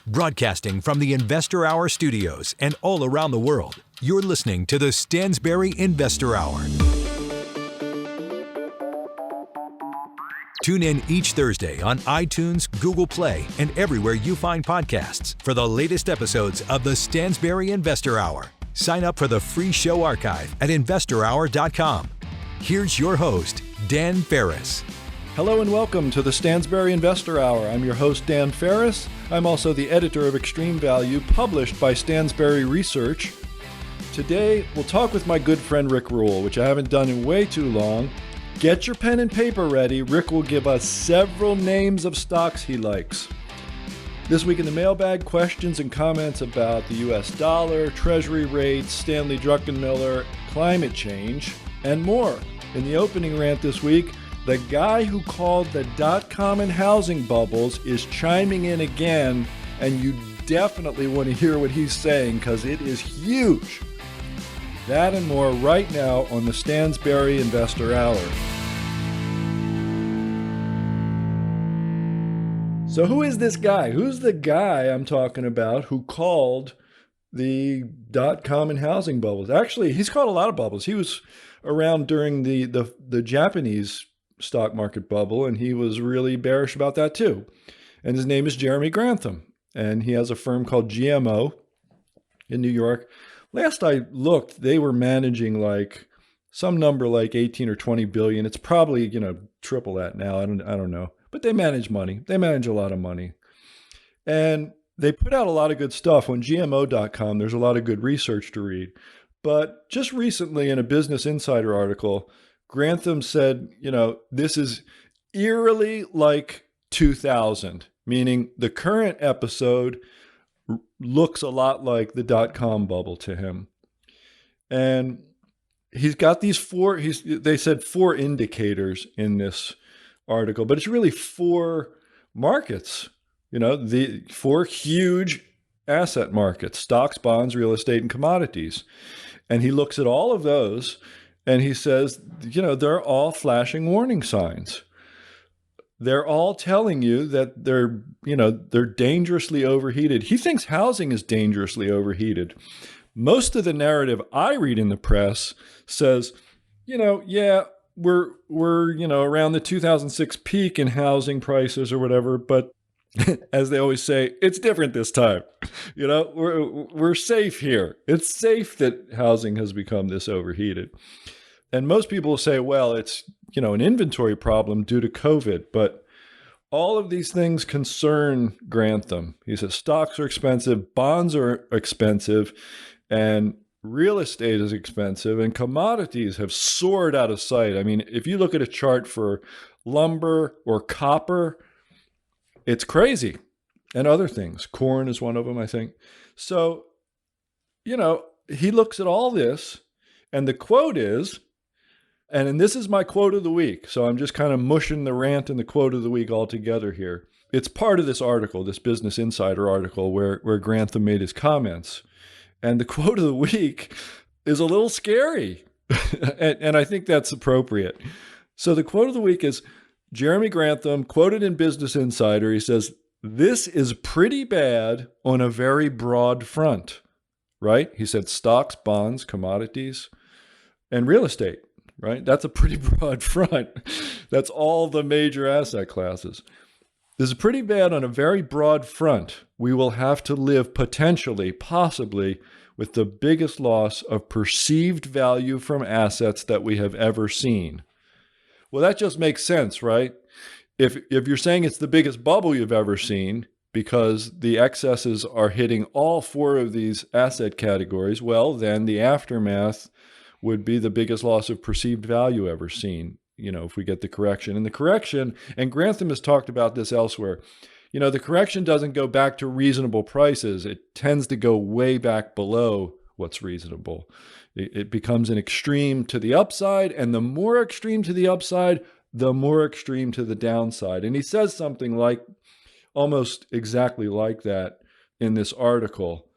Broadcasting from the Investor Hour studios and all around the world, you're listening to the Stansberry Investor Hour. Tune in each Thursday on iTunes, Google Play, and everywhere you find podcasts for the latest episodes of the Stansberry Investor Hour. Sign up for the free show archive at investorhour.com. Here's your host, Dan Ferris. Hello and welcome to the Stansberry Investor Hour. I'm your host, Dan Ferris. I'm also the editor of Extreme Value, published by Stansberry Research. Today, we'll talk with my good friend Rick Rule, which I haven't done in way too long. Get your pen and paper ready. Rick will give us several names of stocks he likes. This week in the mailbag, questions and comments about the US dollar, treasury rates, Stanley Druckenmiller, climate change, and more. In the opening rant this week, the guy who called the dot-com and housing bubbles is chiming in again, and you definitely want to hear what he's saying because it is huge. That and more right now on the Stansberry Investor Hour. So who is this guy? Who's the guy I'm talking about who called the dot-com and housing bubbles? Actually, he's called a lot of bubbles. He was around during the Japanese stock market bubble, and he was really bearish about that too. And his name is Jeremy Grantham, and he has a firm called GMO in New York. Last I looked, they were managing like some number like 18 or 20 billion. It's probably, triple that now. I don't know. But they manage money. They manage a lot of money. And they put out a lot of good stuff on GMO.com. There's a lot of good research to read. But just recently in a Business Insider article, Grantham said, this is eerily like 2000, meaning the current episode looks a lot like the dot-com bubble to him. And he's got these they said four indicators in this article, but it's really four markets, the four huge asset markets: stocks, bonds, real estate, and commodities. And he looks at all of those and he says, they're all flashing warning signs. They're all telling you that they're dangerously overheated. He thinks housing is dangerously overheated. Most of the narrative I read in the press says, we're around the 2006 peak in housing prices or whatever, but as they always say, it's different this time. We're safe here. It's safe that housing has become this overheated. And most people will say, well, it's, an inventory problem due to COVID, but all of these things concern Grantham. He says stocks are expensive, bonds are expensive, and real estate is expensive, and commodities have soared out of sight. I mean, if you look at a chart for lumber or copper, it's crazy. And other things. Corn is one of them, I think. So, he looks at all this, and the quote is, and this is my quote of the week, so I'm just kind of mushing the rant and the quote of the week all together here. It's part of this article, this Business Insider article, where Grantham made his comments. And the quote of the week is a little scary, and I think that's appropriate. So the quote of the week is Jeremy Grantham, quoted in Business Insider. He says, "This is pretty bad on a very broad front," right? He said stocks, bonds, commodities, and real estate, right? That's a pretty broad front. That's all the major asset classes. This is pretty bad on a very broad front. We will have to live potentially, possibly, with the biggest loss of perceived value from assets that we have ever seen. Well, that just makes sense, right? If you're saying it's the biggest bubble you've ever seen because the excesses are hitting all four of these asset categories, well, then the aftermath would be the biggest loss of perceived value ever seen, if we get the correction. And the correction, and Grantham has talked about this elsewhere, the correction doesn't go back to reasonable prices. It tends to go way back below what's reasonable. It becomes an extreme to the upside, and the more extreme to the upside, the more extreme to the downside. And he says something like, almost exactly like that in this article.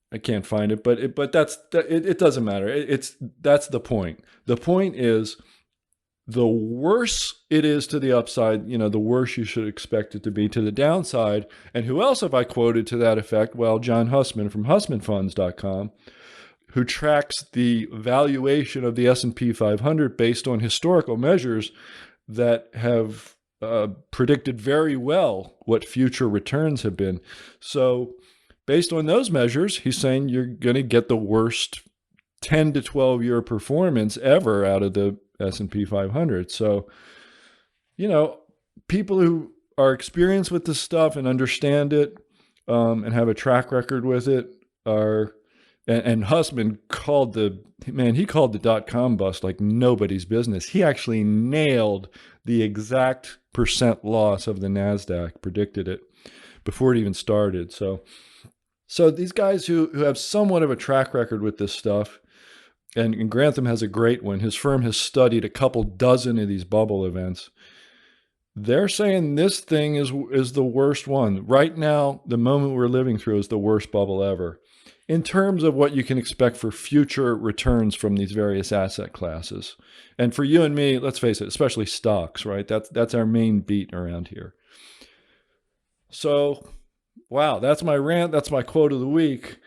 I can't find it, but it doesn't matter. That's the point. The point is the worse it is to the upside, the worse you should expect it to be to the downside. And who else have I quoted to that effect? Well, John Hussman from HussmanFunds.com, who tracks the valuation of the S&P 500 based on historical measures that have predicted very well what future returns have been. So based on those measures, he's saying you're going to get the worst 10 to 12 year performance ever out of the S&P 500. So, people who are experienced with this stuff and understand it and have a track record with it are, and Hussman called the dot-com bust like nobody's business. He actually nailed the exact percent loss of the NASDAQ, predicted it before it even started. So these guys who have somewhat of a track record with this stuff, and Grantham has a great one. His firm has studied a couple dozen of these bubble events. They're saying this thing is the worst one. Right now, the moment we're living through is the worst bubble ever in terms of what you can expect for future returns from these various asset classes. And for you and me, let's face it, especially stocks, right? That's our main beat around here. So, wow, that's my rant. That's my quote of the week.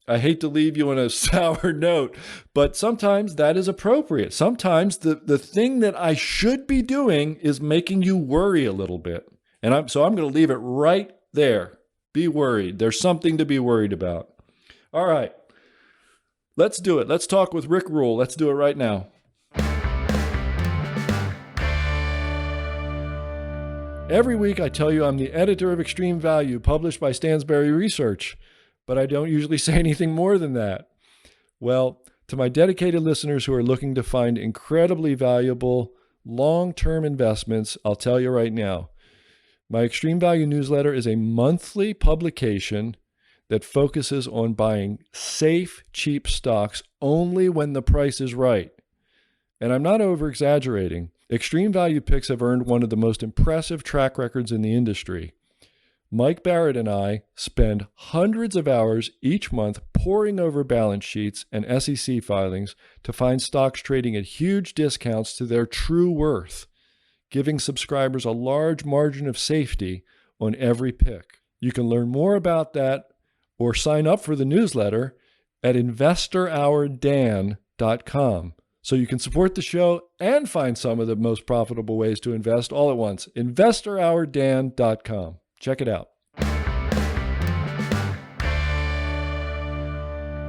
I hate to leave you on a sour note, but sometimes that is appropriate. Sometimes the thing that I should be doing is making you worry a little bit. And so I'm going to leave it right there. Be worried. There's something to be worried about. All right. Let's do it. Let's talk with Rick Rule. Let's do it right now. Every week I tell you I'm the editor of Extreme Value, published by Stansberry Research. But I don't usually say anything more than that. Well, to my dedicated listeners who are looking to find incredibly valuable long-term investments, I'll tell you right now, my Extreme Value newsletter is a monthly publication that focuses on buying safe, cheap stocks only when the price is right. And I'm not over-exaggerating. Extreme Value picks have earned one of the most impressive track records in the industry. Mike Barrett and I spend hundreds of hours each month poring over balance sheets and SEC filings to find stocks trading at huge discounts to their true worth, giving subscribers a large margin of safety on every pick. You can learn more about that or sign up for the newsletter at investorhourdan.com. So you can support the show and find some of the most profitable ways to invest all at once. investorhourdan.com. Check it out.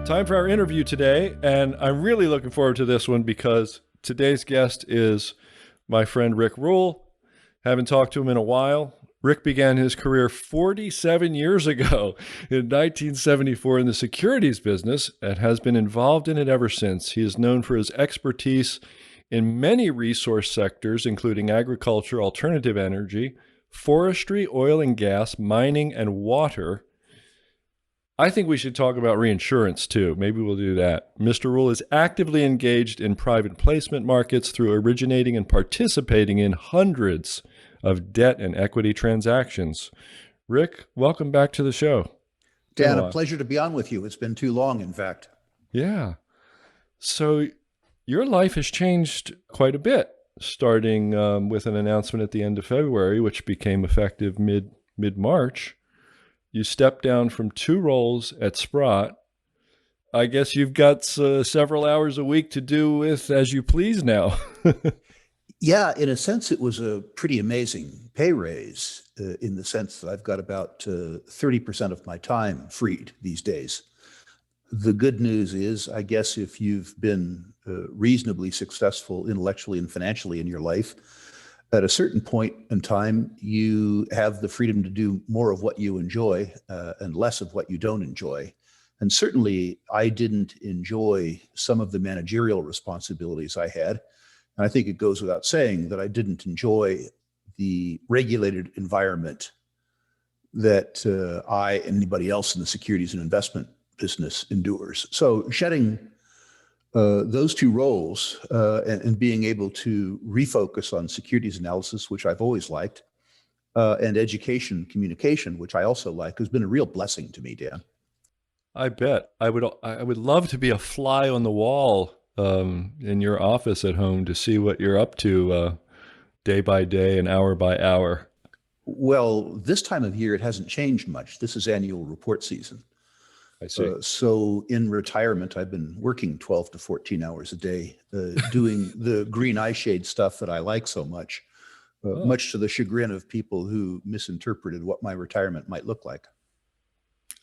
Time for our interview today, and I'm really looking forward to this one because today's guest is my friend Rick Rule. Haven't talked to him in a while. Rick began his career 47 years ago in 1974 in the securities business and has been involved in it ever since. He is known for his expertise in many resource sectors, including agriculture, alternative energy, forestry, oil and gas, mining, and water. I think we should talk about reinsurance too. Maybe we'll do that. Mr. Rule is actively engaged in private placement markets through originating and participating in hundreds of debt and equity transactions. Rick, welcome back to the show. Dan, a pleasure to be on with you. It's been too long, in fact. Yeah. So your life has changed quite a bit, starting with an announcement at the end of February, which became effective mid-March. You stepped down from 2 roles at Sprott. I guess you've got several hours a week to do with as you please now. Yeah, in a sense, it was a pretty amazing pay raise in the sense that I've got about 30% of my time freed these days. The good news is, I guess, if you've been reasonably successful intellectually and financially in your life, at a certain point in time, you have the freedom to do more of what you enjoy and less of what you don't enjoy. And certainly, I didn't enjoy some of the managerial responsibilities I had. And I think it goes without saying that I didn't enjoy the regulated environment that I and anybody else in the securities and investment business endures. So shedding those 2 roles and being able to refocus on securities analysis, which I've always liked, and education communication, which I also like, has been a real blessing to me, Dan. I bet. I would love to be a fly on the wall in your office at home to see what you're up to day by day and hour by hour. Well, this time of year, it hasn't changed much. This is annual report season. I see. So in retirement, I've been working 12 to 14 hours a day, doing the green eye shade stuff that I like so much, much to the chagrin of people who misinterpreted what my retirement might look like.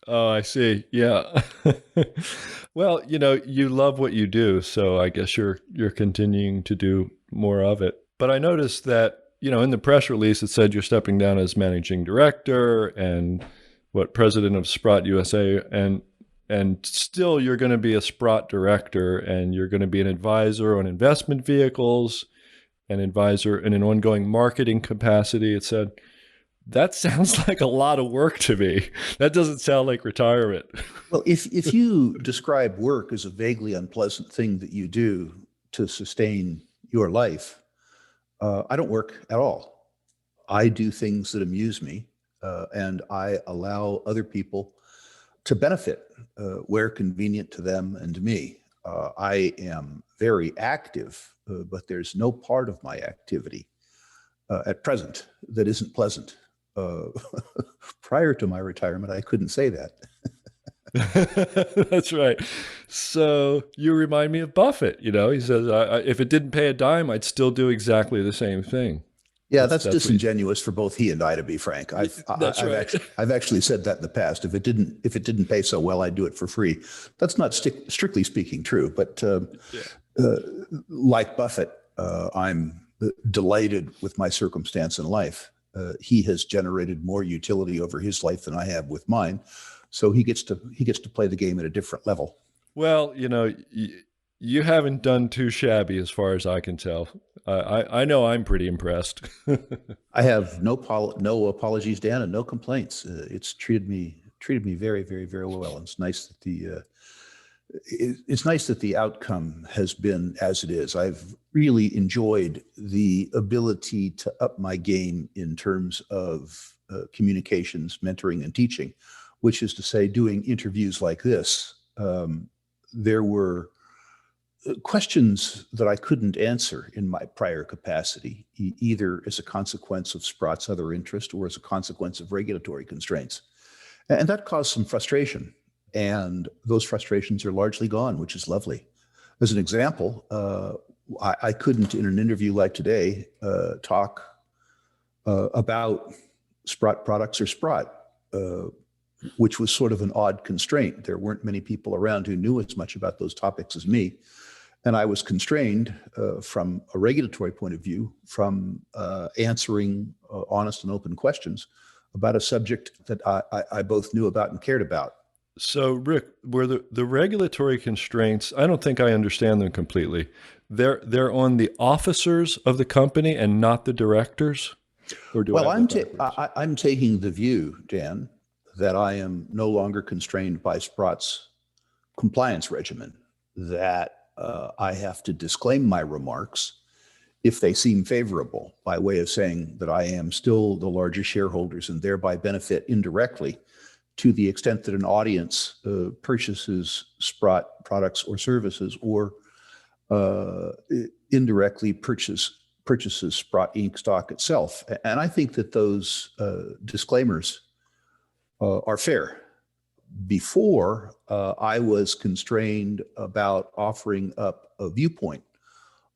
Oh, I see. Yeah. Well, you love what you do, so I guess you're continuing to do more of it. But I noticed that, in the press release, it said you're stepping down as managing director and president of Sprott USA, and still you're going to be a Sprott director, and you're going to be an advisor on investment vehicles, an advisor in an ongoing marketing capacity. It said, that sounds like a lot of work to me. That doesn't sound like retirement. Well, if you describe work as a vaguely unpleasant thing that you do to sustain your life, I don't work at all. I do things that amuse me, and I allow other people to benefit where convenient to them and to me. I am very active, but there's no part of my activity at present that isn't pleasant. Prior to my retirement, I couldn't say that. That's right. So you remind me of Buffett. He says, if it didn't pay a dime, I'd still do exactly the same thing. Yeah, that's disingenuous for both he and I, to be frank. I've actually said that in the past. If it didn't pay so well, I'd do it for free. That's not strictly speaking true, but like Buffett, I'm delighted with my circumstance in life. He has generated more utility over his life than I have with mine, so he gets to play the game at a different level. Well, you haven't done too shabby as far as I can tell. I know I'm pretty impressed. I have no apologies, Dan, and no complaints. It's treated me very, very, very well. It's nice that the outcome has been as it is. I've really enjoyed the ability to up my game in terms of communications, mentoring, and teaching, which is to say, doing interviews like this. There were questions that I couldn't answer in my prior capacity, either as a consequence of Sprott's other interest or as a consequence of regulatory constraints. And that caused some frustration. And those frustrations are largely gone, which is lovely. As an example, I couldn't, in an interview like today, talk about Sprott products or Sprott, which was sort of an odd constraint. There weren't many people around who knew as much about those topics as me. And I was constrained from a regulatory point of view from answering honest and open questions about a subject that I both knew about and cared about. So, Rick, were the regulatory constraints, I don't think I understand them completely. They're on the officers of the company and not the directors? Or do I'm taking the view, Dan, that I am no longer constrained by Sprott's compliance regimen, that I have to disclaim my remarks if they seem favorable, by way of saying that I am still the largest shareholders and thereby benefit indirectly to the extent that an audience purchases Sprott products or services, or indirectly purchases Sprott Inc. stock itself. And I think that those disclaimers are fair. Before, I was constrained about offering up a viewpoint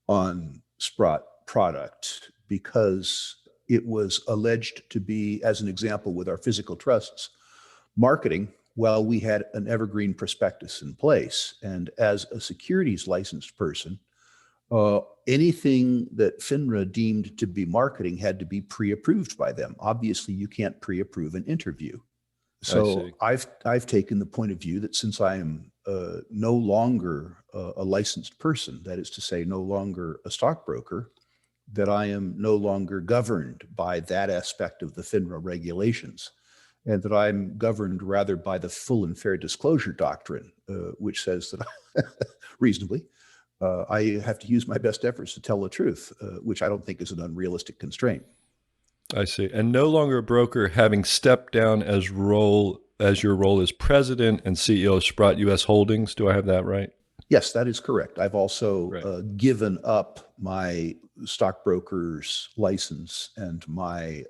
on Sprott product because it was alleged to be, as an example with our physical trusts, marketing while we had an evergreen prospectus in place. And as a securities licensed person, anything that FINRA deemed to be marketing had to be pre-approved by them. Obviously, you can't pre-approve an interview. So I've taken the point of view that since I am no longer a licensed person, that is to say, no longer a stockbroker, that I am no longer governed by that aspect of the FINRA regulations, and that I'm governed rather by the full and fair disclosure doctrine, which says that reasonably, I have to use my best efforts to tell the truth, which I don't think is an unrealistic constraint. I see. And no longer a broker, having stepped down as your role as president and CEO of Sprott U.S. Holdings. Do I have that right? Yes, that is correct. I've also Right. given up my stockbroker's license and my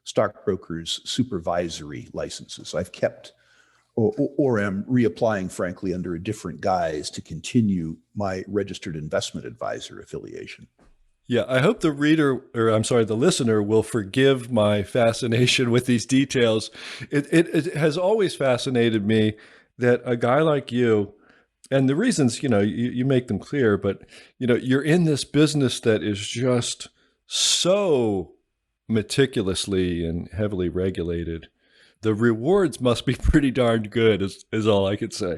stockbroker's supervisory licenses. I've kept or am reapplying, frankly, under a different guise to continue my registered investment advisor affiliation. Yeah, I hope the reader, or I'm sorry, the listener will forgive my fascination with these details. It has always fascinated me that a guy like you, and the reasons, you make them clear, but, you're in this business that is just so meticulously and heavily regulated. The rewards must be pretty darn good, is all I could say.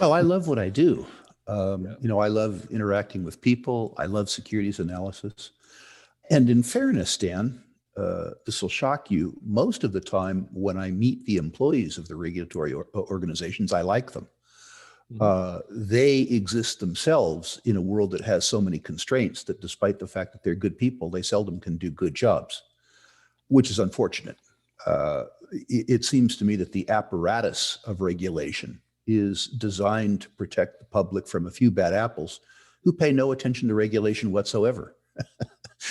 Well, I love what I do. Yeah. I love interacting with people. I love securities analysis. And in fairness, Dan, this will shock you. Most of the time when I meet the employees of the regulatory organizations, I like them. They exist themselves in a world that has so many constraints that despite the fact that they're good people, they seldom can do good jobs, which is unfortunate. It seems to me that the apparatus of regulation is designed to protect the public from a few bad apples who pay no attention to regulation whatsoever.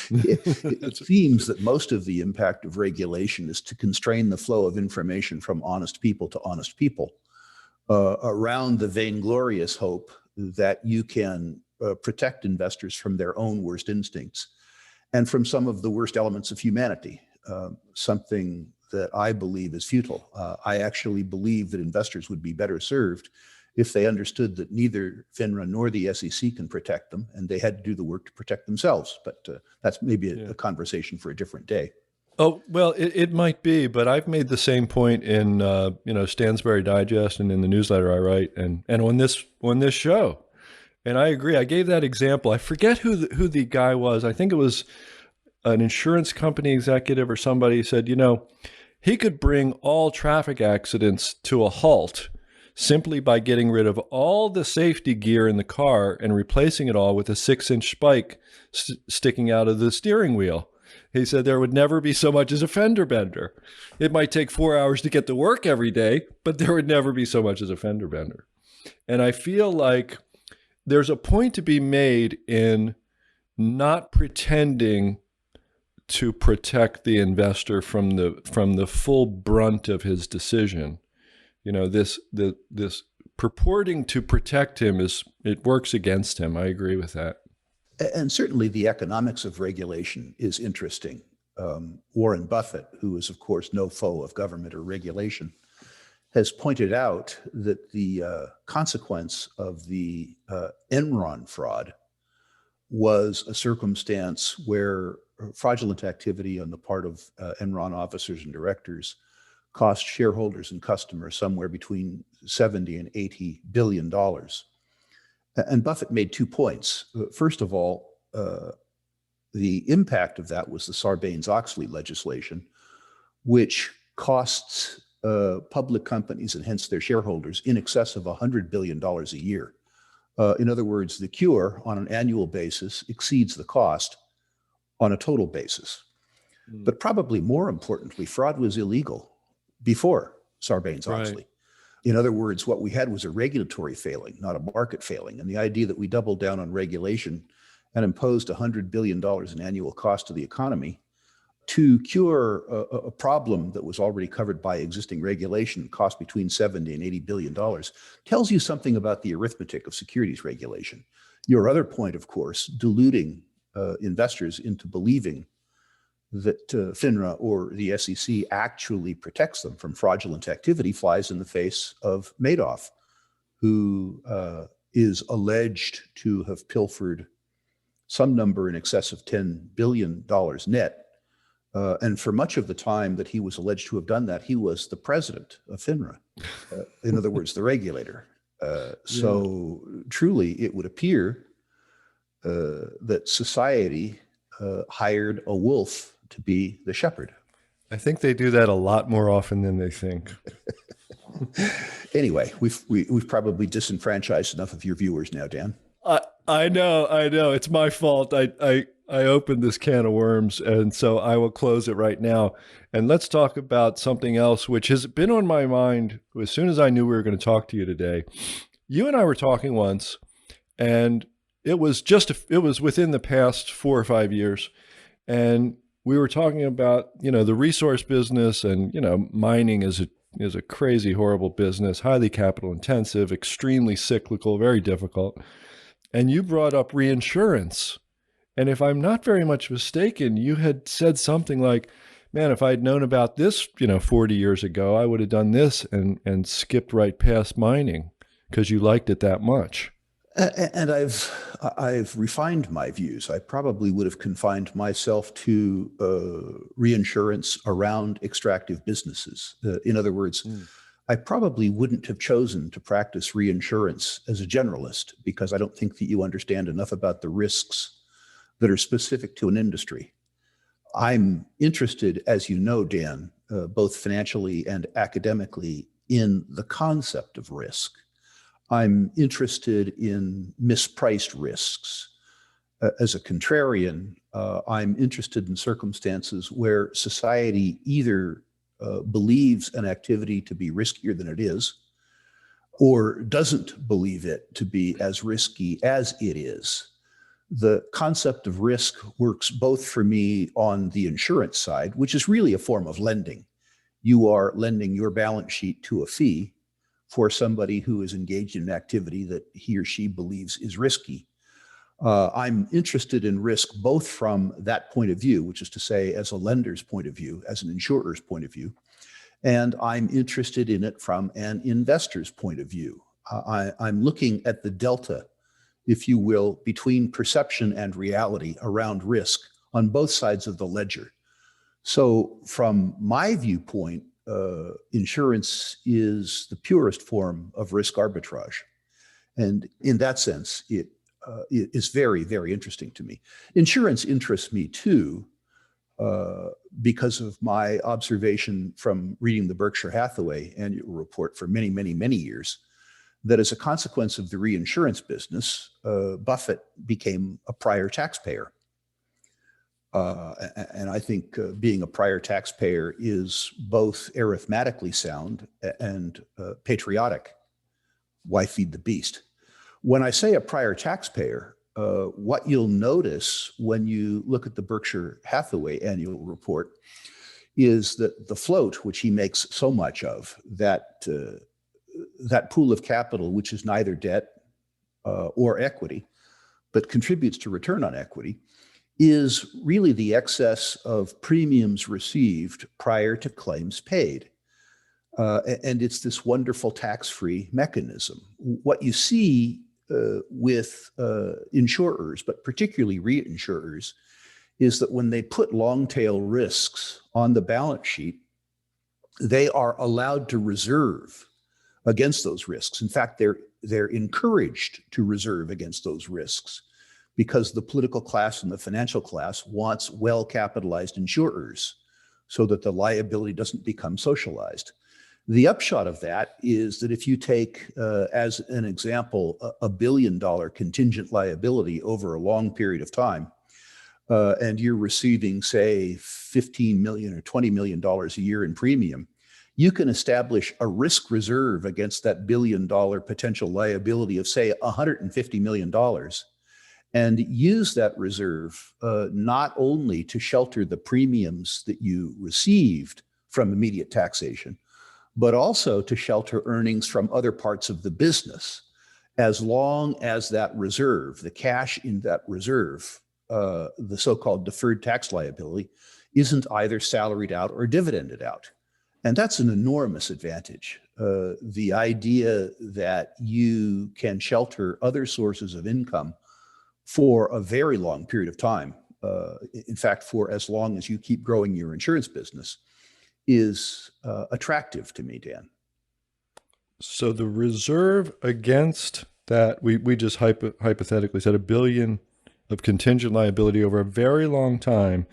It seems that most of the impact of regulation is to constrain the flow of information from honest people to honest people around the vainglorious hope that you can protect investors from their own worst instincts and from some of the worst elements of humanity, something that I believe is futile. I actually believe that investors would be better served if they understood that neither FINRA nor the SEC can protect them, and they had to do the work to protect themselves. But that's maybe a conversation for a different day. Oh, well, it might be, but I've made the same point in Stansberry Digest and in the newsletter I write and on this show. And I agree. I gave that example. I forget who the guy was. I think it was an insurance company executive or somebody said, he could bring all traffic accidents to a halt simply by getting rid of all the safety gear in the car and replacing it all with a 6-inch spike sticking out of the steering wheel. He said there would never be so much as a fender bender. It might take 4 hours to get to work every day, but there would never be so much as a fender bender. And I feel like there's a point to be made in not pretending to protect the investor from the full brunt of his decision. This purporting to protect him it works against him. I agree with that. And certainly the economics of regulation is interesting. Warren Buffett, who is of course no foe of government or regulation, has pointed out that the consequence of the Enron fraud was a circumstance where fraudulent activity on the part of Enron officers and directors cost shareholders and customers somewhere between $70 and $80 billion. And Buffett made 2 points. First of all, the impact of that was the Sarbanes-Oxley legislation, which costs public companies and hence their shareholders in excess of $100 billion a year. In other words, the cure on an annual basis exceeds the cost on a total basis. But probably more importantly, fraud was illegal before Sarbanes-Oxley. Right. In other words, what we had was a regulatory failing, not a market failing. And the idea that we doubled down on regulation and imposed $100 billion in annual cost to the economy to cure a problem that was already covered by existing regulation, cost between $70 and $80 billion, tells you something about the arithmetic of securities regulation. Your other point, of course, deluding investors into believing that FINRA or the SEC actually protects them from fraudulent activity flies in the face of Madoff, who is alleged to have pilfered some number in excess of $10 billion net. And for much of the time that he was alleged to have done that, he was the president of FINRA, in other words, the regulator. So truly, it would appear that society hired a wolf to be the shepherd. I think they do that a lot more often than they think. Anyway, we've probably disenfranchised enough of your viewers now, Dan. I know. It's my fault. I opened this can of worms, and so I will close it right now. And let's talk about something else, which has been on my mind as soon as I knew we were going to talk to you today. You and I were talking once And it was within the past 4 or 5 years. And we were talking about, the resource business, and, mining is a crazy, horrible business, highly capital intensive, extremely cyclical, very difficult. And you brought up reinsurance. And if I'm not very much mistaken, you had said something like, man, if I'd known about this, 40 years ago, I would have done this and skipped right past mining because you liked it that much. And I've refined my views. I probably would have confined myself to reinsurance around extractive businesses. In other words, I probably wouldn't have chosen to practice reinsurance as a generalist because I don't think that you understand enough about the risks that are specific to an industry. I'm interested, as you know, Dan, both financially and academically, in the concept of risk. I'm interested in mispriced risks. As a contrarian, I'm interested in circumstances where society either believes an activity to be riskier than it is, or doesn't believe it to be as risky as it is. The concept of risk works both for me on the insurance side, which is really a form of lending. You are lending your balance sheet to a fee for somebody who is engaged in an activity that he or she believes is risky. I'm interested in risk both from that point of view, which is to say, as a lender's point of view, as an insurer's point of view, and I'm interested in it from an investor's point of view. I'm looking at the delta, if you will, between perception and reality around risk on both sides of the ledger. So from my viewpoint, insurance is the purest form of risk arbitrage. And in that sense, it is very, very interesting to me. Insurance interests me too, because of my observation from reading the Berkshire Hathaway annual report for many, many, many years, that as a consequence of the reinsurance business, Buffett became a prior taxpayer. And I think being a prior taxpayer is both arithmetically sound and patriotic. Why feed the beast? When I say a prior taxpayer, what you'll notice when you look at the Berkshire Hathaway annual report is that the float, which he makes so much of, that pool of capital, which is neither debt or equity, but contributes to return on equity, is really the excess of premiums received prior to claims paid. And it's this wonderful tax-free mechanism. What you see with insurers, but particularly reinsurers, is that when they put long-tail risks on the balance sheet, they are allowed to reserve against those risks. In fact, they're encouraged to reserve against those risks, because the political class and the financial class wants well-capitalized insurers so that the liability doesn't become socialized. The upshot of that is that if you take, as an example, a $1 billion contingent liability over a long period of time, and you're receiving, say, $15 million or $20 million a year in premium, you can establish a risk reserve against that $1 billion potential liability of, say, $150 million, and use that reserve not only to shelter the premiums that you received from immediate taxation, but also to shelter earnings from other parts of the business, as long as that reserve, the cash in that reserve, the so-called deferred tax liability, isn't either salaried out or dividended out. And that's an enormous advantage. The idea that you can shelter other sources of income for a very long period of time, in fact, for as long as you keep growing your insurance business, is attractive to me, Dan. So the reserve against that, we just hypothetically said $1 billion of contingent liability over a very long time,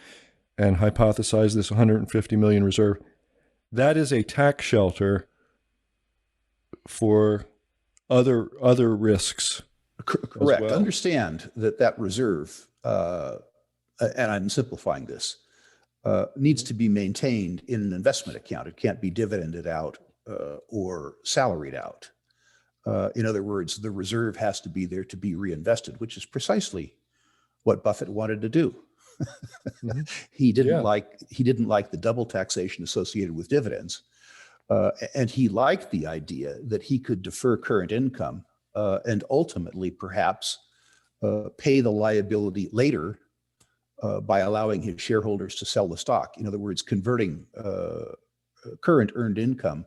and hypothesized this $150 million reserve. That is a tax shelter for other risks. Correct. Well. Understand that reserve, and I'm simplifying this, needs to be maintained in an investment account. It can't be dividended out or salaried out. In other words, the reserve has to be there to be reinvested, which is precisely what Buffett wanted to do. Mm-hmm. He didn't like the double taxation associated with dividends, and he liked the idea that he could defer current income and ultimately perhaps pay the liability later by allowing his shareholders to sell the stock. In other words, converting current earned income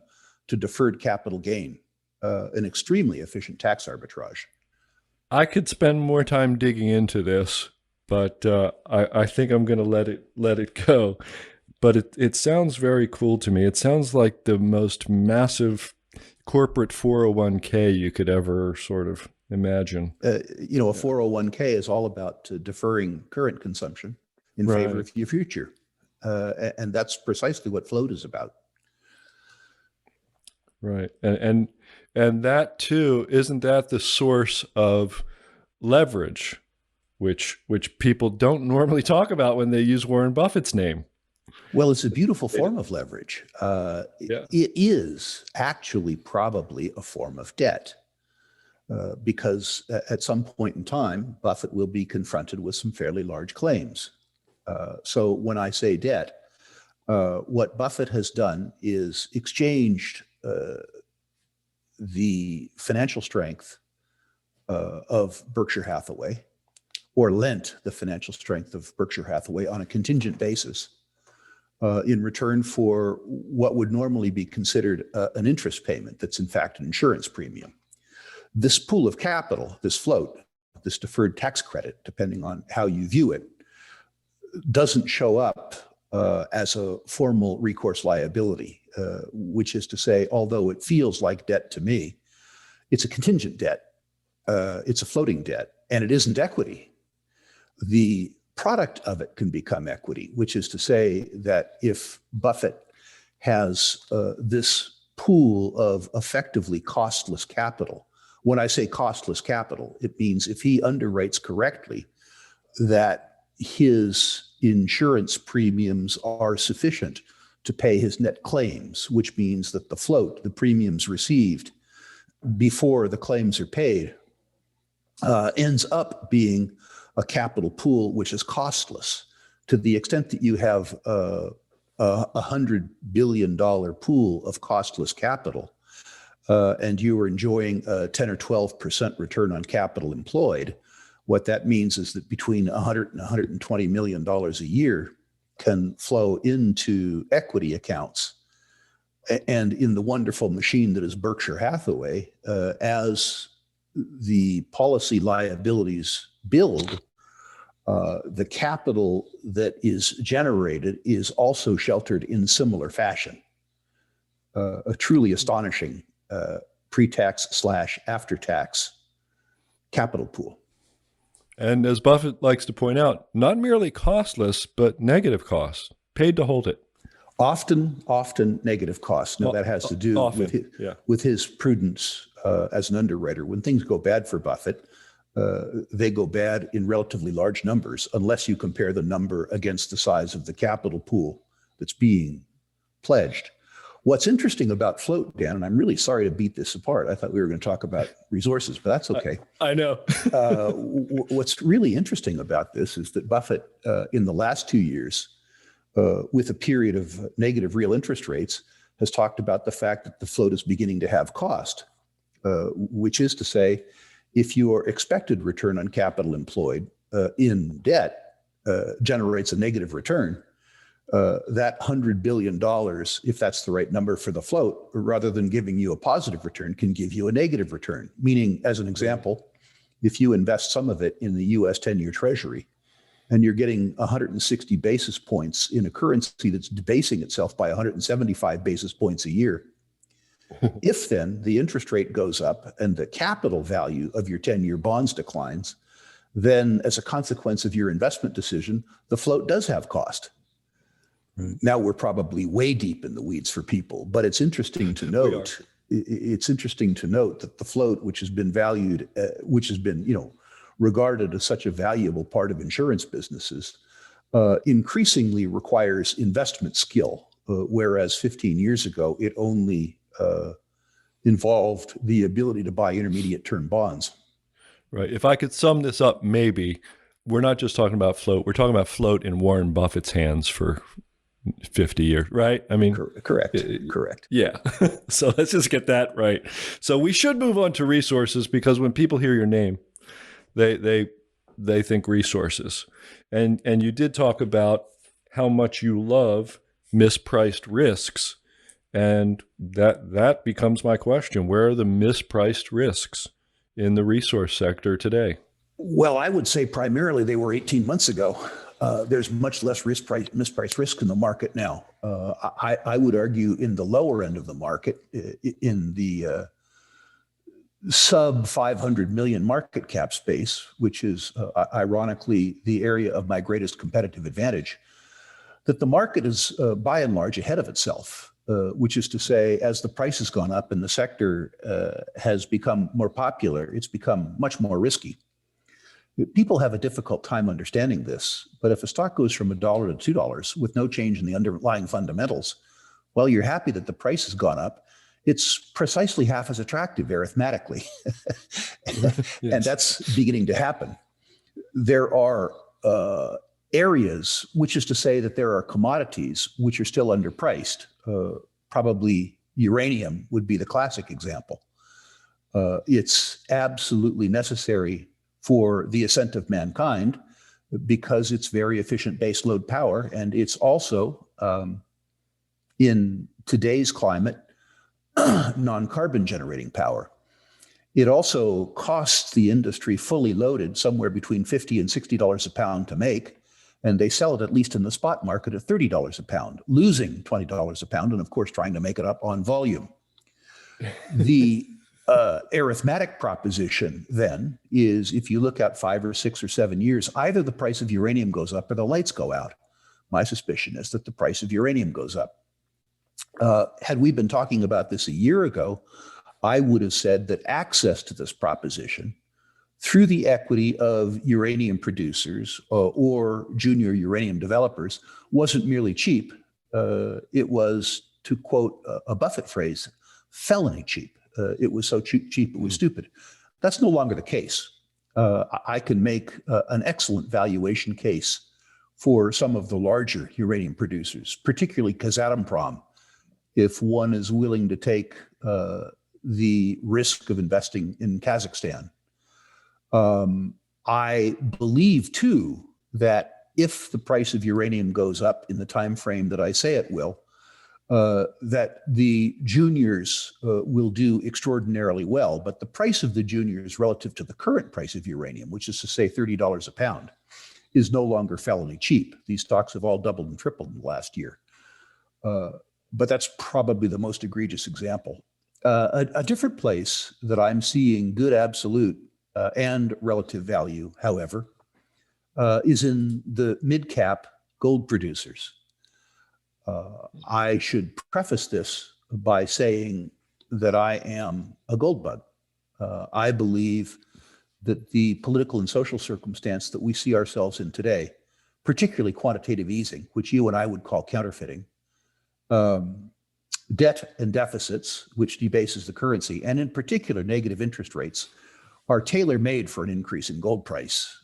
to deferred capital gain, an extremely efficient tax arbitrage. I could spend more time digging into this, but I think I'm going to let it go. But it sounds very cool to me. It sounds like the most massive corporate 401k you could ever sort of imagine. A 401k is all about deferring current consumption in favor of your future. And that's precisely what float is about. Right. And that too, isn't that the source of leverage, which people don't normally talk about when they use Warren Buffett's name? Well, it's a beautiful form of leverage. It is actually probably a form of debt because at some point in time, Buffett will be confronted with some fairly large claims. So when I say debt, what Buffett has done is exchanged the financial strength of Berkshire Hathaway, or lent the financial strength of Berkshire Hathaway on a contingent basis in return for what would normally be considered an interest payment that's in fact an insurance premium. This pool of capital, this float, this deferred tax credit, depending on how you view it, doesn't show up as a formal recourse liability, which is to say, although it feels like debt to me, it's a contingent debt. It's a floating debt, and it isn't equity. The product of it can become equity, which is to say that if Buffett has this pool of effectively costless capital, when I say costless capital, it means if he underwrites correctly that his insurance premiums are sufficient to pay his net claims, which means that the float, the premiums received before the claims are paid, ends up being a capital pool which is costless to the extent that you have a $100 billion pool of costless capital, and you are enjoying a 10 or 12% return on capital employed. What that means is that between $100 and $120 million a year can flow into equity accounts. And in the wonderful machine that is Berkshire Hathaway, as the policy liabilities build, the capital that is generated is also sheltered in similar fashion. A truly astonishing pre-tax / after-tax capital pool. And as Buffett likes to point out, not merely costless, but negative costs, paid to hold it. Often negative costs. Now, that has to do with his prudence as an underwriter. When things go bad for Buffett, they go bad in relatively large numbers, unless you compare the number against the size of the capital pool that's being pledged. What's interesting about float, Dan, and I'm really sorry to beat this apart. I thought we were going to talk about resources, but that's okay. I know. What's really interesting about this is that Buffett, in the last 2 years, with a period of negative real interest rates, has talked about the fact that the float is beginning to have cost, which is to say, if your expected return on capital employed in debt generates a negative return, that $100 billion, if that's the right number for the float, rather than giving you a positive return, can give you a negative return. Meaning, as an example, if you invest some of it in the US 10-year Treasury, and you're getting 160 basis points in a currency that's debasing itself by 175 basis points a year, if then the interest rate goes up and the capital value of your 10-year bonds declines, then as a consequence of your investment decision, the float does have cost. Now we're probably way deep in the weeds for people, but it's interesting to note. It's interesting to note that the float, which has been valued, which has been, regarded as such a valuable part of insurance businesses, increasingly requires investment skill, whereas 15 years ago it only involved the ability to buy intermediate term bonds. Right. If I could sum this up, maybe we're not just talking about float. We're talking about float in Warren Buffett's hands for 50 years, right? I mean, correct. Yeah. So let's just get that right. So we should move on to resources, because when people hear your name, they think resources. And you did talk about how much you love mispriced risks. And that becomes my question. Where are the mispriced risks in the resource sector today? Well, I would say primarily they were 18 months ago. There's much less mispriced risk in the market now. I would argue in the lower end of the market, in the sub 500 million market cap space, which is ironically the area of my greatest competitive advantage, that the market is by and large ahead of itself, which is to say, as the price has gone up and the sector has become more popular, it's become much more risky. People have a difficult time understanding this, but if a stock goes from $1 to $2 with no change in the underlying fundamentals, well, you're happy that the price has gone up. It's precisely half as attractive arithmetically. Yes. And that's beginning to happen. There are areas, which is to say that there are commodities which are still underpriced. Probably uranium would be the classic example. It's absolutely necessary for the ascent of mankind because it's very efficient baseload power. And it's also, in today's climate, non-carbon generating power. It also costs the industry fully loaded somewhere between $50 and $60 a pound to make. And they sell it, at least in the spot market, at $30 a pound, losing $20 a pound, and of course, trying to make it up on volume. The arithmetic proposition then is, if you look out 5 or 6 or 7 years, either the price of uranium goes up or the lights go out. My suspicion is that the price of uranium goes up. Had we been talking about this a year ago, I would have said that access to this proposition through the equity of uranium producers or junior uranium developers wasn't merely cheap. It was, to quote a Buffett phrase, felony cheap. It was so cheap it was stupid. That's no longer the case. I can make an excellent valuation case for some of the larger uranium producers, particularly Kazatomprom, if one is willing to take the risk of investing in Kazakhstan. I believe, too, that if the price of uranium goes up in the time frame that I say it will, that the juniors will do extraordinarily well. But the price of the juniors relative to the current price of uranium, which is to say $30 a pound, is no longer felony cheap. These stocks have all doubled and tripled in the last year. But that's probably the most egregious example. A different place that I'm seeing good absolute and relative value, however, is in the mid-cap gold producers. I should preface this by saying that I am a gold bug. I believe that the political and social circumstance that we see ourselves in today, particularly quantitative easing, which you and I would call counterfeiting, debt and deficits, which debases the currency, and in particular negative interest rates, are tailor-made for an increase in gold price.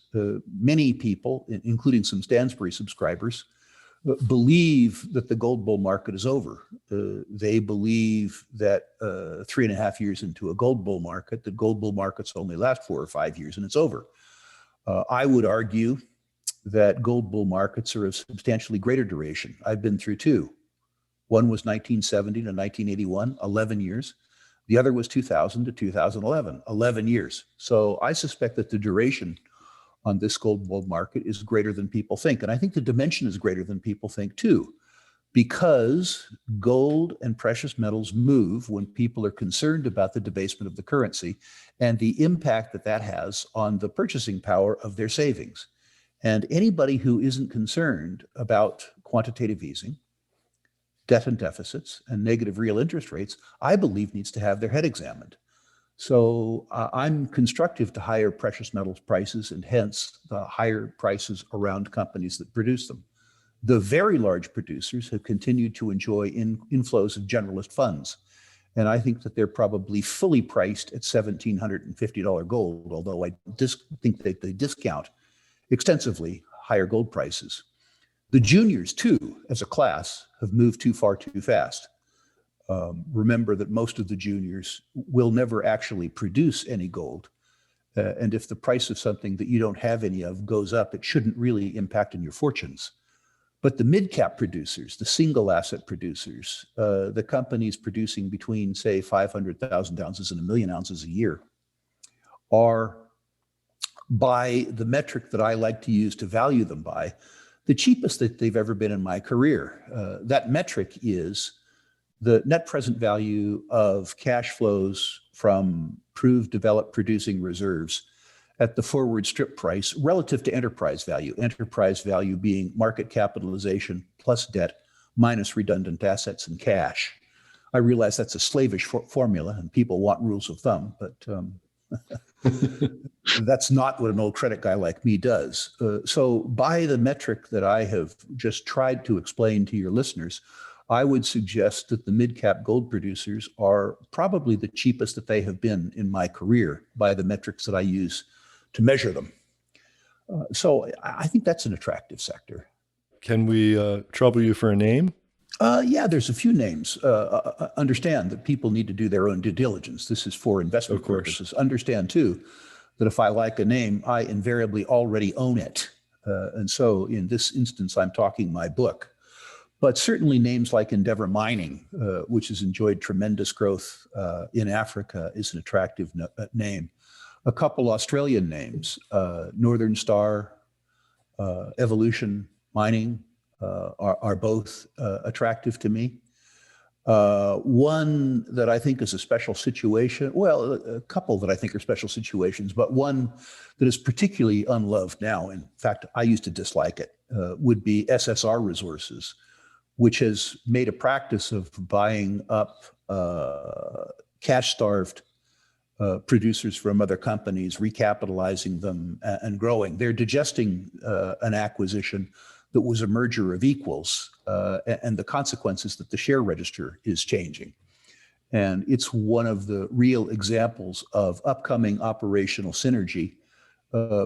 Many people, including some Stansberry subscribers, believe that the gold bull market is over. They believe that 3.5 years into a gold bull market, that gold bull markets only last 4 or 5 years and it's over. I would argue that gold bull markets are of substantially greater duration. I've been through two. One was 1970 to 1981, 11 years. The other was 2000 to 2011, 11 years. So I suspect that the duration on this gold bull market is greater than people think. And I think the dimension is greater than people think too, because gold and precious metals move when people are concerned about the debasement of the currency and the impact that that has on the purchasing power of their savings. And anybody who isn't concerned about quantitative easing, debt and deficits, and negative real interest rates, I believe needs to have their head examined. So I'm constructive to higher precious metals prices and hence the higher prices around companies that produce them. The very large producers have continued to enjoy inflows of generalist funds. And I think that they're probably fully priced at $1,750 gold, although I think that they discount extensively higher gold prices. The juniors, too, as a class, have moved too far too fast. Remember that most of the juniors will never actually produce any gold. And if the price of something that you don't have any of goes up, it shouldn't really impact on your fortunes. But the mid-cap producers, the single asset producers, the companies producing between, say, 500,000 ounces and 1 million ounces a year, are, by the metric that I like to use to value them by, the cheapest that they've ever been in my career. That metric is the net present value of cash flows from proved, developed, producing reserves at the forward strip price relative to enterprise value being market capitalization plus debt minus redundant assets and cash. I realize that's a slavish formula and people want rules of thumb, but that's not what an old credit guy like me does. So by the metric that I have just tried to explain to your listeners, I would suggest that the mid-cap gold producers are probably the cheapest that they have been in my career by the metrics that I use to measure them. So I think that's an attractive sector. Can we trouble you for a name? Yeah, there's a few names. Understand that people need to do their own due diligence. This is for investment purposes. Understand, too, that if I like a name, I invariably already own it. And so in this instance, I'm talking my book. But certainly names like Endeavour Mining, which has enjoyed tremendous growth in Africa, is an attractive name. A couple Australian names, Northern Star, Evolution Mining, are both attractive to me. One that I think is a special situation, well, a couple that I think are special situations, but one that is particularly unloved now, in fact, I used to dislike it, would be SSR Resources, which has made a practice of buying up cash-starved producers from other companies, recapitalizing them and growing. They're digesting an acquisition that was a merger of equals, and the consequence is that the share register is changing. And it's one of the real examples of upcoming operational synergy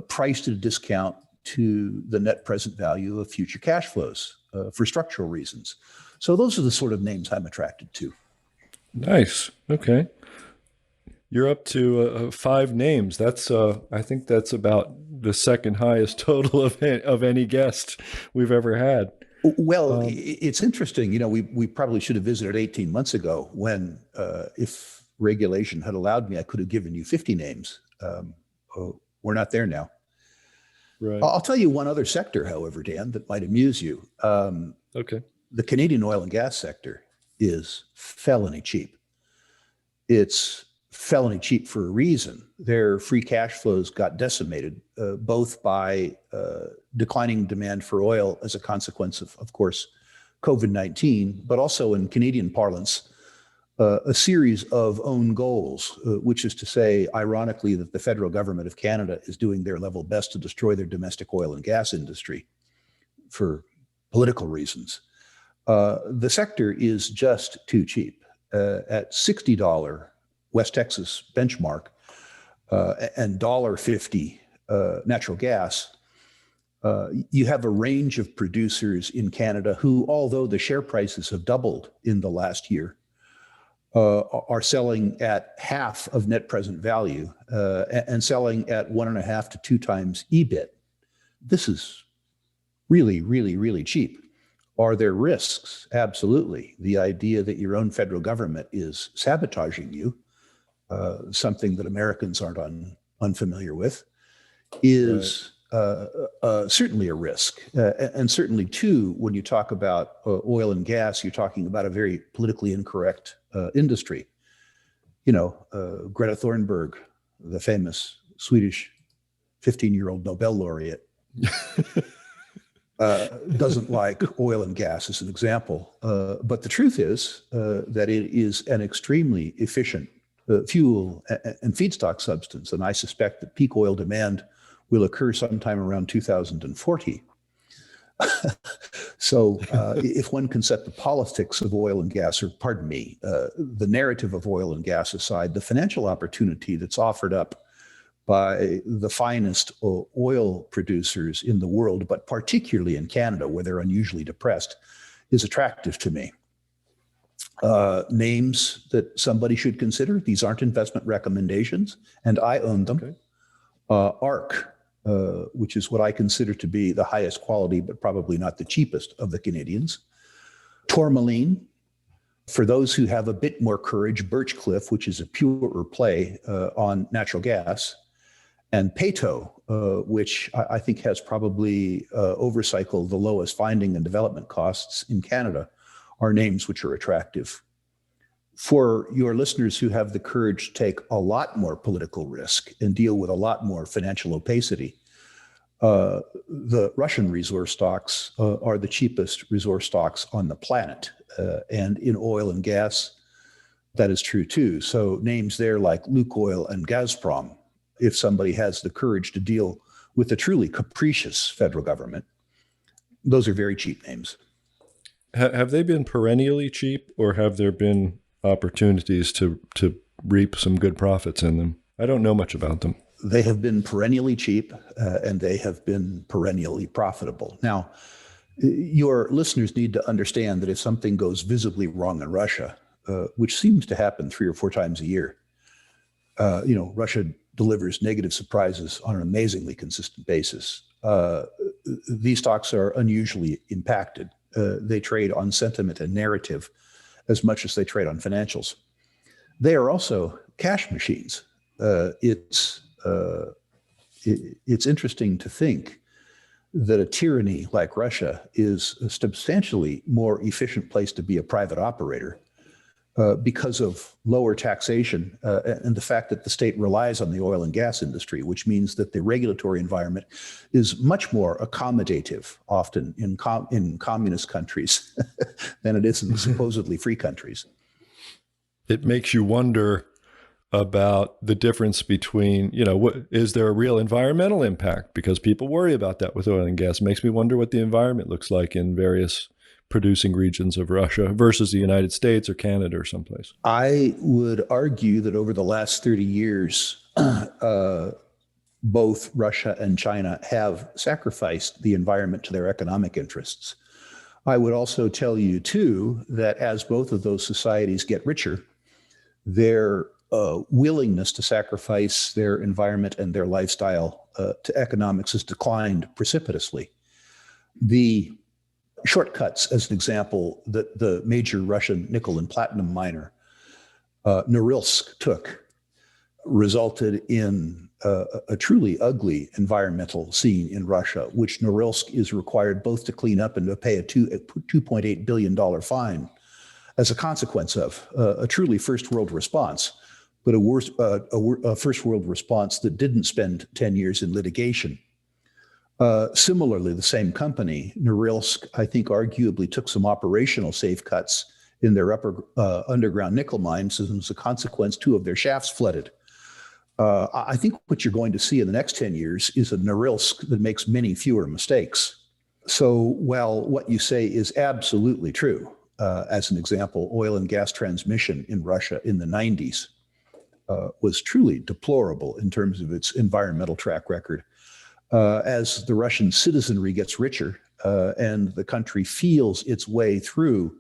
priced at a discount to the net present value of future cash flows for structural reasons. So those are the sort of names I'm attracted to. Nice. Okay. You're up to 5 names. That's I think that's about the second highest total of any guest we've ever had. Well, it's interesting. You know, we probably should have visited 18 months ago when, if regulation had allowed me, I could have given you 50 names. We're not there now. Right. I'll tell you one other sector, however, Dan, that might amuse you. Okay. The Canadian oil and gas sector is felony cheap. It's felony cheap for a reason. Their free cash flows got decimated, both by declining demand for oil as a consequence of course, COVID-19, but also in Canadian parlance, a series of own goals, which is to say, ironically, that the federal government of Canada is doing their level best to destroy their domestic oil and gas industry for political reasons. The sector is just too cheap. At $60 West Texas benchmark and $1.50 natural gas, you have a range of producers in Canada who, although the share prices have doubled in the last year, are selling at half of net present value and selling at 1.5 to 2 times EBIT. This is really, really, really cheap. Are there risks? Absolutely. The idea that your own federal government is sabotaging you, something that Americans aren't unfamiliar with, is certainly a risk. And certainly, too, when you talk about oil and gas, you're talking about a very politically incorrect industry. You know, Greta Thunberg, the famous Swedish 15-year-old Nobel laureate, doesn't like oil and gas as an example. But the truth is that it is an extremely efficient fuel and feedstock substance. And I suspect that peak oil demand will occur sometime around 2040. So if one can set the politics of oil and gas, or pardon me, the narrative of oil and gas aside, the financial opportunity that's offered up by the finest oil producers in the world, but particularly in Canada, where they're unusually depressed, is attractive to me. Names that somebody should consider, these aren't investment recommendations, and I own them. Okay. ARC, which is what I consider to be the highest quality, but probably not the cheapest of the Canadians. Tourmaline, for those who have a bit more courage, Birchcliff, which is a purer play on natural gas. And Peyto, which I think has probably overcycled the lowest finding and development costs in Canada, are names which are attractive. For your listeners who have the courage to take a lot more political risk and deal with a lot more financial opacity, the Russian resource stocks are the cheapest resource stocks on the planet. And in oil and gas, that is true too. So names there like Lukoil and Gazprom, if somebody has the courage to deal with a truly capricious federal government, those are very cheap names. Have they been perennially cheap, or have there been opportunities to reap some good profits in them? I don't know much about them. They have been perennially cheap, and they have been perennially profitable. Now, your listeners need to understand that if something goes visibly wrong in Russia, which seems to happen 3 or 4 times a year, Russia delivers negative surprises on an amazingly consistent basis. These stocks are unusually impacted. They trade on sentiment and narrative as much as they trade on financials. They are also cash machines. It's interesting to think that a tyranny like Russia is a substantially more efficient place to be a private operator because of lower taxation and the fact that the state relies on the oil and gas industry, which means that the regulatory environment is much more accommodative often in communist countries than it is in supposedly free countries. It makes you wonder about the difference between, is there a real environmental impact? Because people worry about that with oil and gas. It makes me wonder what the environment looks like in various producing regions of Russia versus the United States or Canada or someplace. I would argue that over the last 30 years, both Russia and China have sacrificed the environment to their economic interests. I would also tell you, too, that as both of those societies get richer, their willingness to sacrifice their environment and their lifestyle to economics has declined precipitously. The shortcuts, as an example, that the major Russian nickel and platinum miner, Norilsk, took resulted in a truly ugly environmental scene in Russia, which Norilsk is required both to clean up and to pay a $2.8 billion fine as a consequence of a truly first world response, but a first world response that didn't spend 10 years in litigation. Similarly, the same company, Norilsk, I think arguably took some operational safe cuts in their underground nickel mines, and as a consequence, 2 of their shafts flooded. I think what you're going to see in the next 10 years is a Norilsk that makes many fewer mistakes. So while what you say is absolutely true, as an example, oil and gas transmission in Russia in the 90s was truly deplorable in terms of its environmental track record. As the Russian citizenry gets richer and the country feels its way through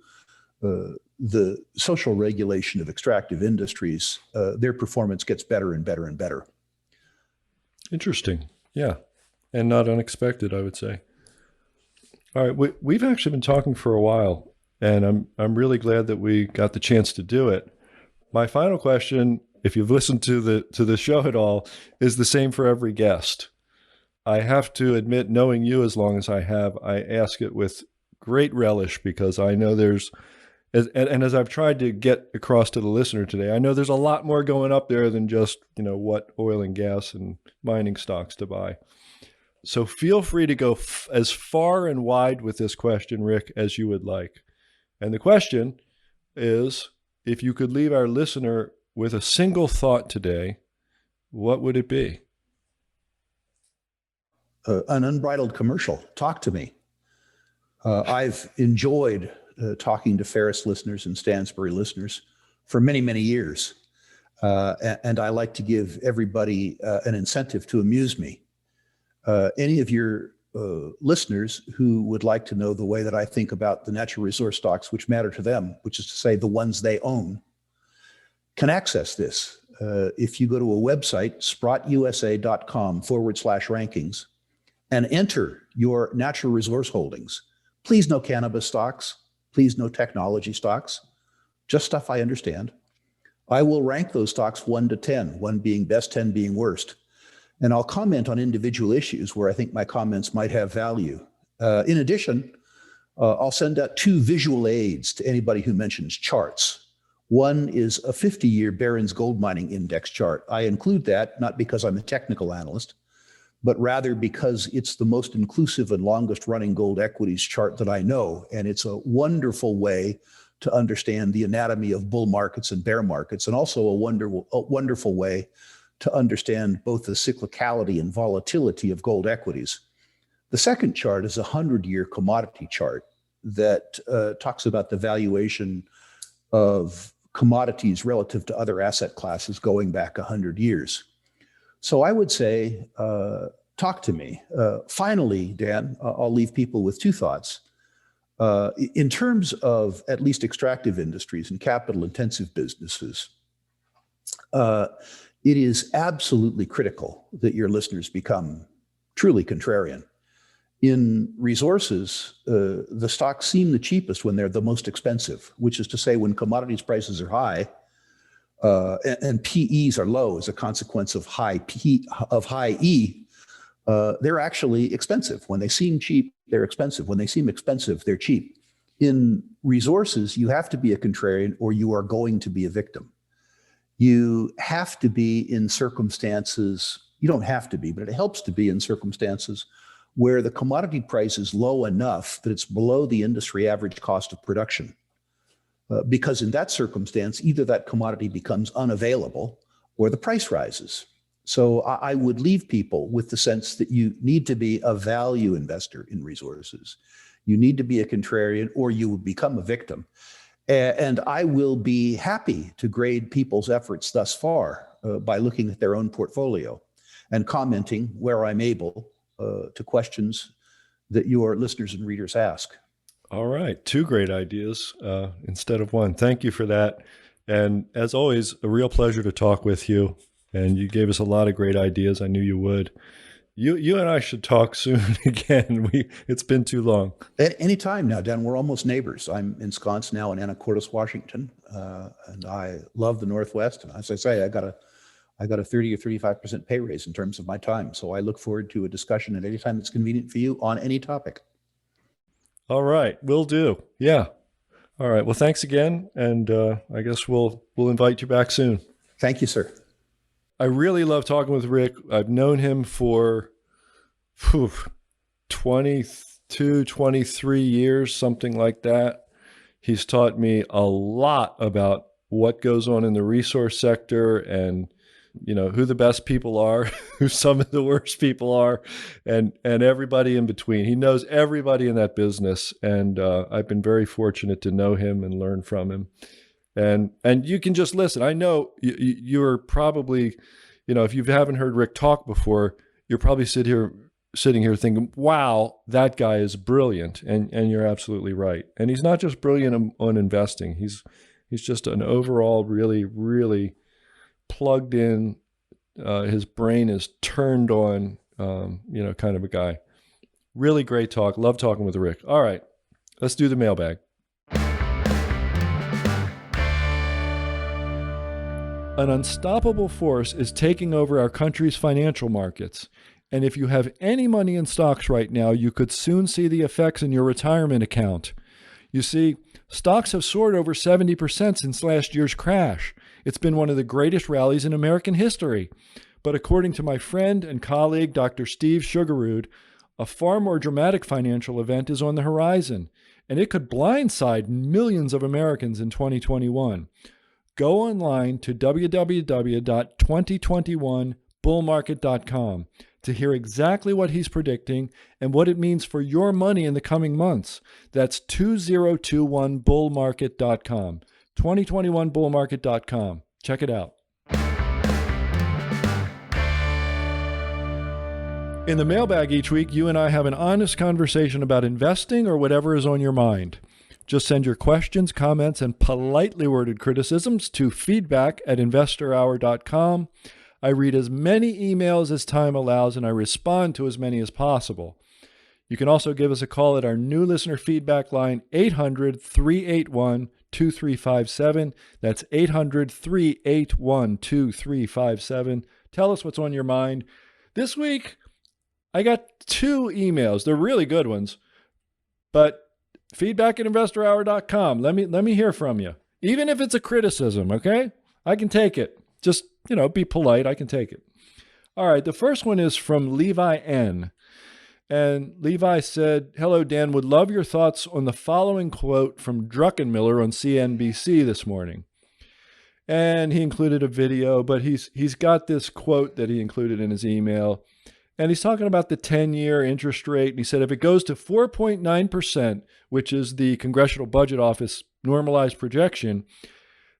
the social regulation of extractive industries, their performance gets better and better and better. Interesting. Yeah. And not unexpected, I would say. All right. We've actually been talking for a while, and I'm really glad that we got the chance to do it. My final question, if you've listened to the show at all, is the same for every guest. I have to admit, knowing you as long as I have, I ask it with great relish because I know and as I've tried to get across to the listener today, I know there's a lot more going up there than just, what oil and gas and mining stocks to buy. So feel free to go as far and wide with this question, Rick, as you would like. And the question is, if you could leave our listener with a single thought today, what would it be? An unbridled commercial. Talk to me. I've enjoyed talking to Ferris listeners and Stansberry listeners for many, many years. And I like to give everybody an incentive to amuse me. Any of your listeners who would like to know the way that I think about the natural resource stocks which matter to them, which is to say the ones they own, can access this. If you go to a website, sprottusa.com/rankings, and enter your natural resource holdings, please no cannabis stocks, please no technology stocks, just stuff I understand. I will rank those stocks 1 to 10, 1 being best, 10 being worst. And I'll comment on individual issues where I think my comments might have value. In addition, I'll send out 2 visual aids to anybody who mentions charts. One is a 50-year Behrens gold mining index chart. I include that not because I'm a technical analyst, but rather because it's the most inclusive and longest running gold equities chart that I know. And it's a wonderful way to understand the anatomy of bull markets and bear markets, and also a wonderful way to understand both the cyclicality and volatility of gold equities. The second chart is a 100-year commodity chart that talks about the valuation of commodities relative to other asset classes going back 100 years. So I would say, talk to me. Finally, Dan, I'll leave people with 2 thoughts. In terms of at least extractive industries and capital-intensive businesses, it is absolutely critical that your listeners become truly contrarian. In resources, the stocks seem the cheapest when they're the most expensive, which is to say when commodities prices are high and PEs are low as a consequence of high E, they're actually expensive. When they seem cheap, they're expensive. When they seem expensive, they're cheap. In resources, you have to be a contrarian or you are going to be a victim. You have to be in circumstances, you don't have to be, but it helps to be in circumstances where the commodity price is low enough that it's below the industry average cost of production. Because in that circumstance, either that commodity becomes unavailable or the price rises. So I would leave people with the sense that you need to be a value investor in resources. You need to be a contrarian or you will become a victim. And I will be happy to grade people's efforts thus far by looking at their own portfolio and commenting where I'm able to questions that your listeners and readers ask. All right. 2 great ideas instead of 1. Thank you for that. And as always, a real pleasure to talk with you. And you gave us a lot of great ideas. I knew you would. You and I should talk soon again. It's been too long. At any time now, Dan. We're almost neighbors. I'm ensconced now in Anacortes, Washington, and I love the Northwest. And as I say, I got a 30 or 35% pay raise in terms of my time. So I look forward to a discussion at any time that's convenient for you on any topic. All right, will do. Yeah. All right. Well, thanks again, and I guess we'll invite you back soon. Thank you, sir. I really love talking with Rick. I've known him for 22, 23 years, something like that. He's taught me a lot about what goes on in the resource sector and who the best people are, who some of the worst people are, and everybody in between. He knows everybody in that business, and I've been very fortunate to know him and learn from him. And you can just listen. I know you're probably, if you haven't heard Rick talk before, you're probably sitting here thinking, wow, that guy is brilliant. And you're absolutely right. And he's not just brilliant on investing. He's just an overall really, really plugged in, his brain is turned on, kind of a guy. Really great talk. Love talking with Rick. All right, let's do the mailbag. An unstoppable force is taking over our country's financial markets. And if you have any money in stocks right now, you could soon see the effects in your retirement account. You see, stocks have soared over 70% since last year's crash. It's been one of the greatest rallies in American history. But according to my friend and colleague, Dr. Steve Sugarud, a far more dramatic financial event is on the horizon, and it could blindside millions of Americans in 2021. Go online to www.2021bullmarket.com. to hear exactly what he's predicting and what it means for your money in the coming months. That's 2021bullmarket.com. 2021bullmarket.com. Check it out. In the mailbag each week, you and I have an honest conversation about investing or whatever is on your mind. Just send your questions, comments, and politely worded criticisms to feedback@investorhour.com. I read as many emails as time allows, and I respond to as many as possible. You can also give us a call at our new listener feedback line, 800-381-2357. That's 800-381-2357. Tell us what's on your mind. This week, I got 2 emails. They're really good ones. But feedback@investorhour.com. Let me hear from you. Even if it's a criticism, okay? I can take it. Just, be polite. I can take it. All right. The first one is from Levi N. And Levi said, "Hello, Dan. Would love your thoughts on the following quote from Druckenmiller on CNBC this morning." And he included a video, but he's got this quote that he included in his email. And he's talking about the 10-year interest rate. And he said, if it goes to 4.9%, which is the Congressional Budget Office normalized projection,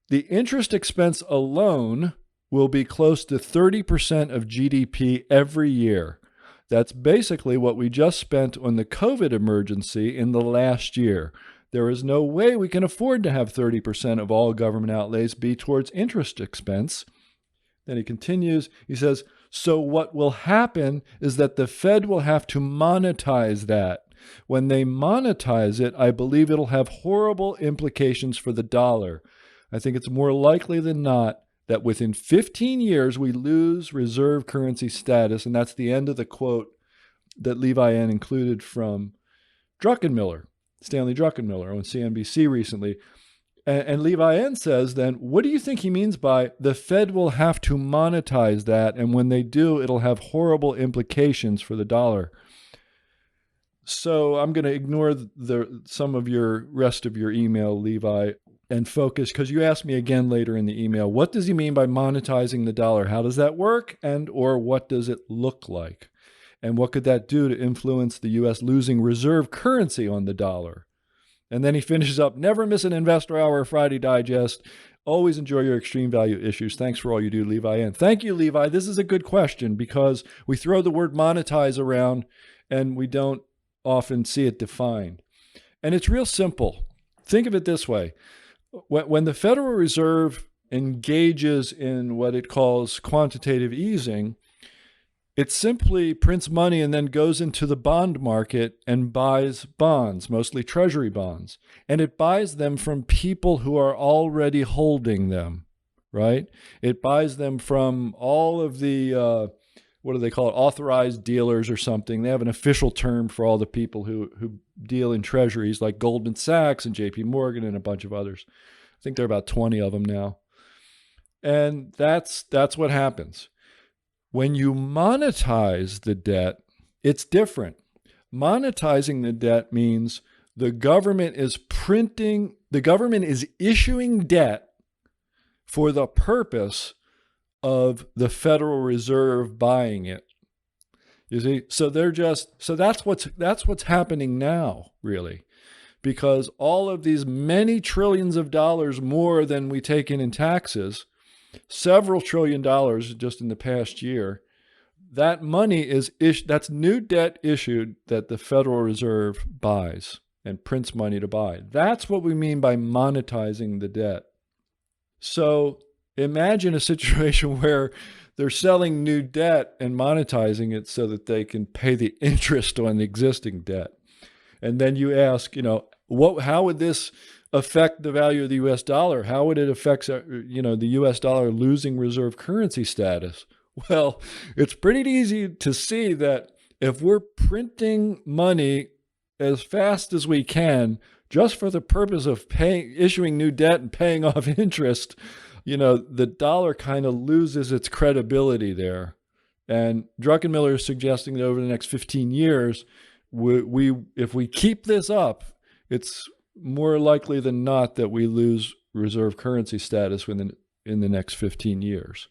the interest expense alone will be close to 30% of GDP every year. That's basically what we just spent on the COVID emergency in the last year. There is no way we can afford to have 30% of all government outlays be towards interest expense. Then he continues, he says, so what will happen is that the Fed will have to monetize that. When they monetize it, I believe it'll have horrible implications for the dollar. I think it's more likely than not that within 15 years we lose reserve currency status. And that's the end of the quote that Levi N. included from Druckenmiller, Stanley Druckenmiller on CNBC recently. And Levi N. says then, what do you think he means by the Fed will have to monetize that, and when they do, it'll have horrible implications for the dollar? So I'm going to ignore some of your rest of your email, Levi, and focus, because you asked me again later in the email, what does he mean by monetizing the dollar? How does that work? And or what does it look like? And what could that do to influence the U.S. losing reserve currency on the dollar? And then he finishes up, never miss an Investor Hour Friday Digest. Always enjoy your extreme value issues. Thanks for all you do, Levi. And thank you, Levi. This is a good question because we throw the word monetize around and we don't often see it defined. And it's real simple. Think of it this way. When the Federal Reserve engages in what it calls quantitative easing, it simply prints money and then goes into the bond market and buys bonds, mostly treasury bonds. And it buys them from people who are already holding them, right? It buys them from all of the, what do they call it, authorized dealers or something. They have an official term for all the people who deal in treasuries like Goldman Sachs and JP Morgan and a bunch of others. I think there are about 20 of them now. And that's what happens. When you monetize the debt, it's different. Monetizing the debt means the government is issuing debt for the purpose of the Federal Reserve buying it. You see, so that's what's happening now, really, because all of these many trillions of dollars more than we take in taxes, several $1 trillion just in the past year, that money that's new debt issued that the Federal Reserve buys and prints money to buy. That's what we mean by monetizing the debt. So imagine a situation where they're selling new debt and monetizing it so that they can pay the interest on the existing debt. And then you ask, how would this affect the value of the U.S. dollar? How would it affect, the U.S. dollar losing reserve currency status? Well, it's pretty easy to see that if we're printing money as fast as we can, just for the purpose of issuing new debt and paying off interest, the dollar kind of loses its credibility there. And Druckenmiller is suggesting that over the next 15 years, if we keep this up, it's more likely than not that we lose reserve currency status in the next 15 years.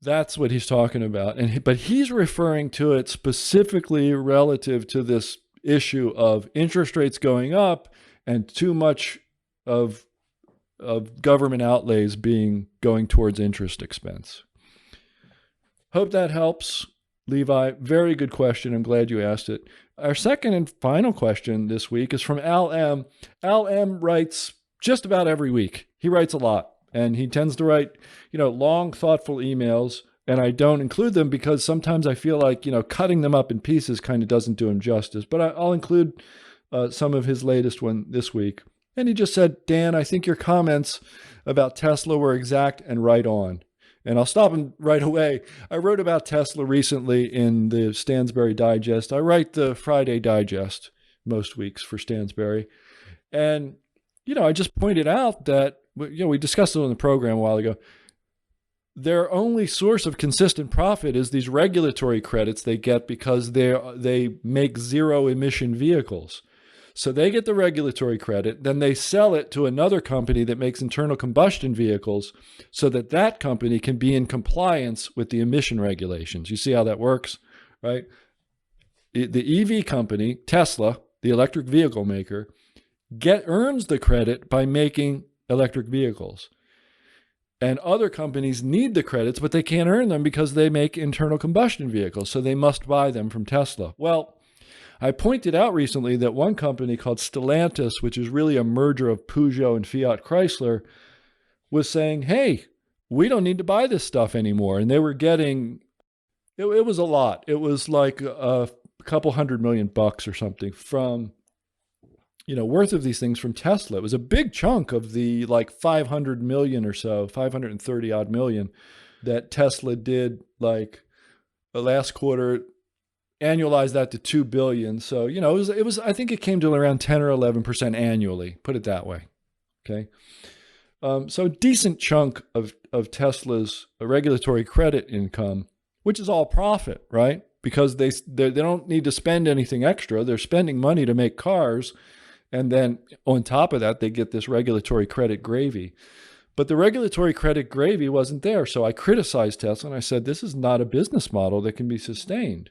That's what he's talking about. But he's referring to it specifically relative to this issue of interest rates going up and too much of government outlays going towards interest expense. Hope that helps, Levi. Very good question. I'm glad you asked it. Our second and final question this week is from Al M. Al M writes just about every week. He writes a lot, and he tends to write, long, thoughtful emails, and I don't include them because sometimes I feel like, cutting them up in pieces kind of doesn't do him justice. But I'll include some of his latest one this week. And he just said, Dan, I think your comments about Tesla were exact and right on. And I'll stop him right away. I wrote about Tesla recently in the Stansberry Digest. I write the Friday Digest most weeks for Stansberry. And, I just pointed out that, we discussed it on the program a while ago. Their only source of consistent profit is these regulatory credits they get because they make zero emission vehicles. So they get the regulatory credit, then they sell it to another company that makes internal combustion vehicles so that company can be in compliance with the emission regulations. You see how that works, right? The EV company, Tesla, the electric vehicle maker, earns the credit by making electric vehicles. And other companies need the credits, but they can't earn them because they make internal combustion vehicles, so they must buy them from Tesla. Well, I pointed out recently that one company called Stellantis, which is really a merger of Peugeot and Fiat Chrysler, was saying, hey, we don't need to buy this stuff anymore. And they were getting, it was a lot. It was like a couple $100 million or something from, worth of these things from Tesla. It was a big chunk of the like 500 million or so, 530 odd million that Tesla did like the last quarter. Annualize that to 2 billion. So, it was, I think it came to around 10 or 11% annually, put it that way. Okay. So a decent chunk of Tesla's regulatory credit income, which is all profit, right? Because they don't need to spend anything extra. They're spending money to make cars. And then on top of that, they get this regulatory credit gravy. But the regulatory credit gravy wasn't there. So I criticized Tesla and I said, this is not a business model that can be sustained.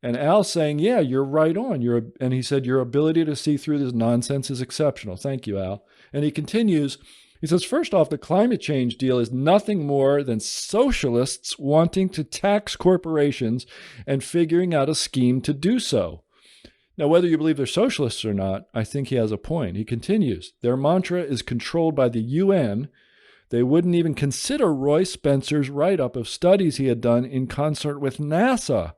And Al's saying, yeah, you're right on. And he said, your ability to see through this nonsense is exceptional. Thank you, Al. And he continues, he says, first off, the climate change deal is nothing more than socialists wanting to tax corporations and figuring out a scheme to do so. Now, whether you believe they're socialists or not, I think he has a point. He continues, their mantra is controlled by the UN. They wouldn't even consider Roy Spencer's write-up of studies he had done in concert with NASA,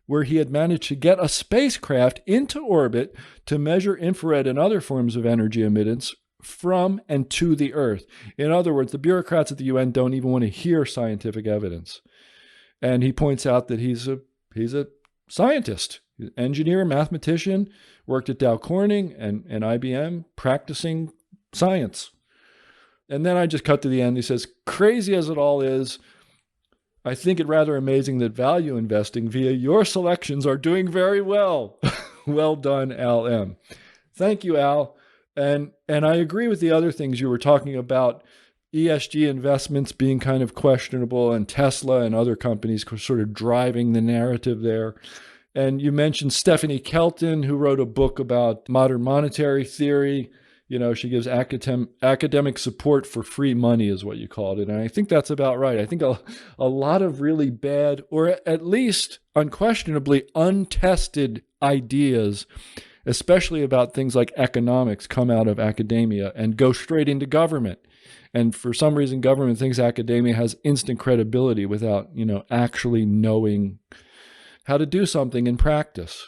where he had managed to get a spacecraft into orbit to measure infrared and other forms of energy emittance from and to the Earth. In other words, the bureaucrats at the UN don't even want to hear scientific evidence. And he points out that he's a scientist, engineer, mathematician, worked at Dow Corning and IBM, practicing science. And then I just cut to the end. He says, crazy as it all is, I think it rather amazing that value investing via your selections are doing very well. Well done, Al M. Thank you, Al. And I agree with the other things you were talking about, ESG investments being kind of questionable and Tesla and other companies sort of driving the narrative there. And you mentioned Stephanie Kelton, who wrote a book about modern monetary theory. She gives academic support for free money is what you called it. And I think that's about right. I think a lot of really bad, or at least unquestionably untested ideas, especially about things like economics, come out of academia and go straight into government. And for some reason, government thinks academia has instant credibility without, actually knowing how to do something in practice.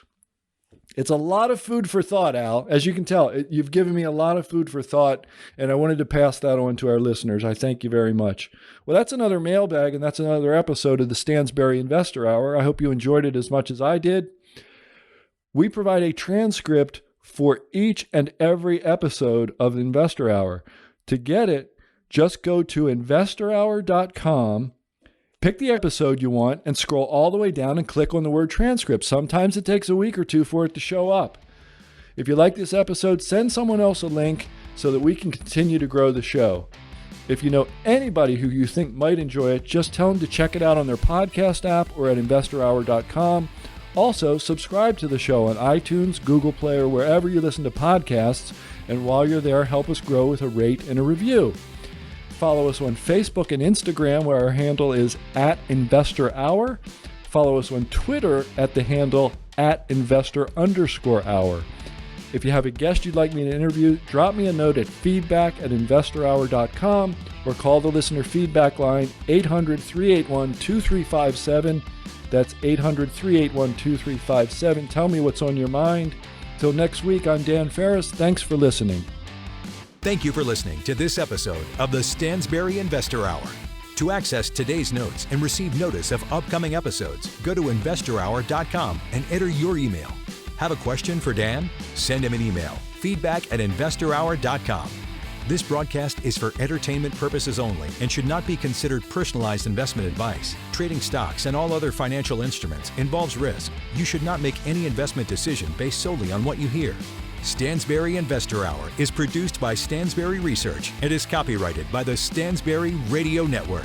It's a lot of food for thought, Al. As you can tell, you've given me a lot of food for thought, and I wanted to pass that on to our listeners. I thank you very much. Well, that's another mailbag, and that's another episode of the Stansberry Investor Hour. I hope you enjoyed it as much as I did. We provide a transcript for each and every episode of Investor Hour. To get it, just go to investorhour.com, pick the episode you want, and scroll all the way down and click on the word transcript. Sometimes it takes a week or two for it to show up. If you like this episode, send someone else a link so that we can continue to grow the show. If you know anybody who you think might enjoy it, just tell them to check it out on their podcast app or at investorhour.com. Also, subscribe to the show on iTunes, Google Play, or wherever you listen to podcasts. And while you're there, help us grow with a rate and a review. Follow us on Facebook and Instagram, where our handle is @InvestorHour. Follow us on Twitter at the handle @investor_hour. If you have a guest you'd like me to interview, drop me a note at feedback@investorhour.com or call the listener feedback line 800-381-2357. That's 800-381-2357. Tell me what's on your mind. Till next week, I'm Dan Ferris. Thanks for listening. Thank you for listening to this episode of the Stansberry Investor Hour. To access today's notes and receive notice of upcoming episodes, go to investorhour.com and enter your email. Have a question for Dan? Send him an email, feedback@investorhour.com. This broadcast is for entertainment purposes only and should not be considered personalized investment advice. Trading stocks and all other financial instruments involves risk. You should not make any investment decision based solely on what you hear. Stansberry Investor Hour is produced by Stansberry Research and is copyrighted by the Stansberry Radio Network.